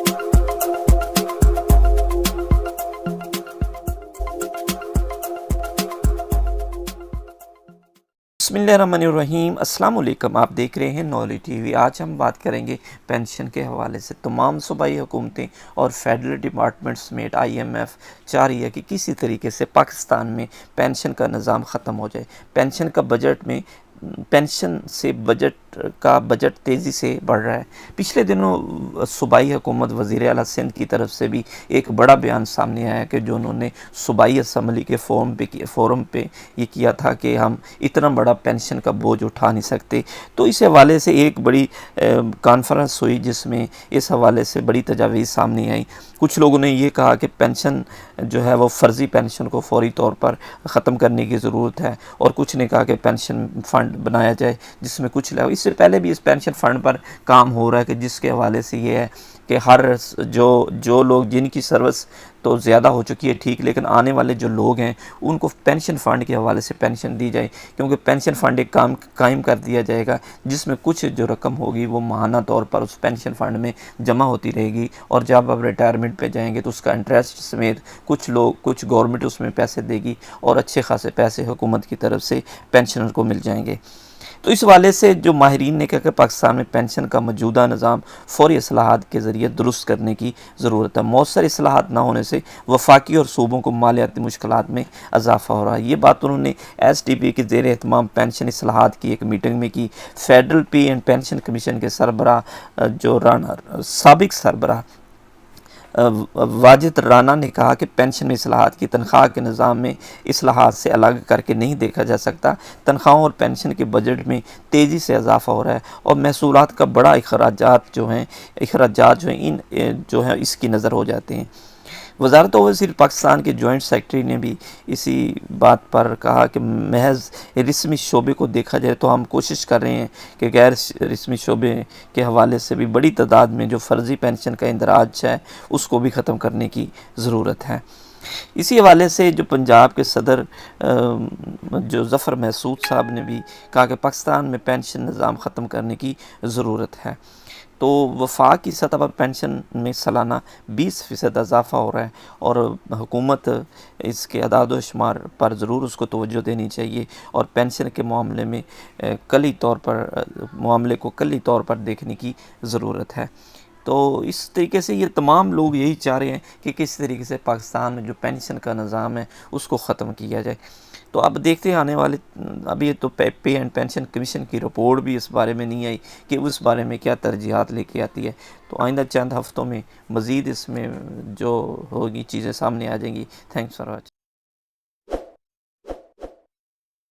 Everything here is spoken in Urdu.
بسم اللہ الرحمن الرحیم، السلام علیکم۔ آپ دیکھ رہے ہیں نولی ٹی وی۔ آج ہم بات کریں گے پینشن کے حوالے سے۔ تمام صوبائی حکومتیں اور فیڈرل ڈپارٹمنٹ سمیت IMF چاہ رہی ہے کہ کسی طریقے سے پاکستان میں پینشن کا نظام ختم ہو جائے۔ پینشن سے بجٹ تیزی سے بڑھ رہا ہے۔ پچھلے دنوں صوبائی حکومت وزیر اعلیٰ سندھ کی طرف سے بھی ایک بڑا بیان سامنے آیا کہ جو انہوں نے صوبائی اسمبلی کے فورم پہ یہ کیا تھا کہ ہم اتنا بڑا پینشن کا بوجھ اٹھا نہیں سکتے۔ تو اس حوالے سے ایک بڑی کانفرنس ہوئی جس میں اس حوالے سے بڑی تجاویز سامنے آئی۔ کچھ لوگوں نے یہ کہا کہ پینشن جو ہے وہ فرضی پینشن کو فوری طور پر ختم کرنے کی ضرورت ہے، اور کچھ نے کہا کہ پینشن فنڈ بنایا جائے جس میں کچھ اس سے پہلے بھی اس پینشن فنڈ پر کام ہو رہا ہے کہ جس کے حوالے سے یہ ہے کہ ہر جو لوگ جن کی سروس تو زیادہ ہو چکی ہے ٹھیک، لیکن آنے والے جو لوگ ہیں ان کو پینشن فنڈ کے حوالے سے پینشن دی جائے، کیونکہ پینشن فنڈ ایک قائم کر دیا جائے گا جس میں کچھ جو رقم ہوگی وہ ماہانہ طور پر اس پینشن فنڈ میں جمع ہوتی رہے گی، اور جب آپ ریٹائرمنٹ پہ جائیں گے تو اس کا انٹرسٹ سمیت کچھ گورنمنٹ اس میں پیسے دے گی، اور اچھے خاصے پیسے حکومت کی طرف سے پینشنر کو مل جائیں گے۔ تو اس حوالے سے جو ماہرین نے کہا کہ پاکستان میں پینشن کا موجودہ نظام فوری اصلاحات کے ذریعے درست کرنے کی ضرورت ہے۔ مؤثر اصلاحات نہ ہونے سے وفاقی اور صوبوں کو مالیاتی مشکلات میں اضافہ ہو رہا ہے۔ یہ بات انہوں نے STP کے زیر اہتمام پینشن اصلاحات کی ایک میٹنگ میں کی۔ Federal pay and pension commission کے سربراہ سابق سربراہ واجد رانا نے کہا کہ پینشن میں اصلاحات کی تنخواہ کے نظام میں اصلاحات سے الگ کر کے نہیں دیکھا جا سکتا۔ تنخواہوں اور پینشن کے بجٹ میں تیزی سے اضافہ ہو رہا ہے، اور محصولات کا بڑا اخراجات جو ہیں اس کی نظر ہو جاتے ہیں۔ وزارت وزیر پاکستان کے جوائنٹ سیکرٹری نے بھی اسی بات پر کہا کہ محض رسمی شعبے کو دیکھا جائے تو ہم کوشش کر رہے ہیں کہ غیر رسمی شعبے کے حوالے سے بھی بڑی تعداد میں جو فرضی پینشن کا اندراج ہے اس کو بھی ختم کرنے کی ضرورت ہے۔ اسی حوالے سے جو پنجاب کے صدر جو ظفر محسود صاحب نے بھی کہا کہ پاکستان میں پینشن نظام ختم کرنے کی ضرورت ہے۔ تو وفاق کی سطح پر پینشن میں سالانہ 20% اضافہ ہو رہا ہے، اور حکومت اس کے اعداد و شمار پر ضرور اس کو توجہ دینی چاہیے، اور پینشن کے معاملے کو کلی طور پر دیکھنے کی ضرورت ہے۔ تو اس طریقے سے یہ تمام لوگ یہی چاہ رہے ہیں کہ کس طریقے سے پاکستان میں جو پینشن کا نظام ہے اس کو ختم کیا جائے۔ تو اب دیکھتے ہیں آنے والے، ابھی تو پے اینڈ پینشن کمیشن کی رپورٹ بھی اس بارے میں نہیں آئی کہ اس بارے میں کیا ترجیحات لے کے آتی ہے۔ تو آئندہ چند ہفتوں میں مزید اس میں جو ہوگی چیزیں سامنے آ جائیں گی۔ Thanks for watching.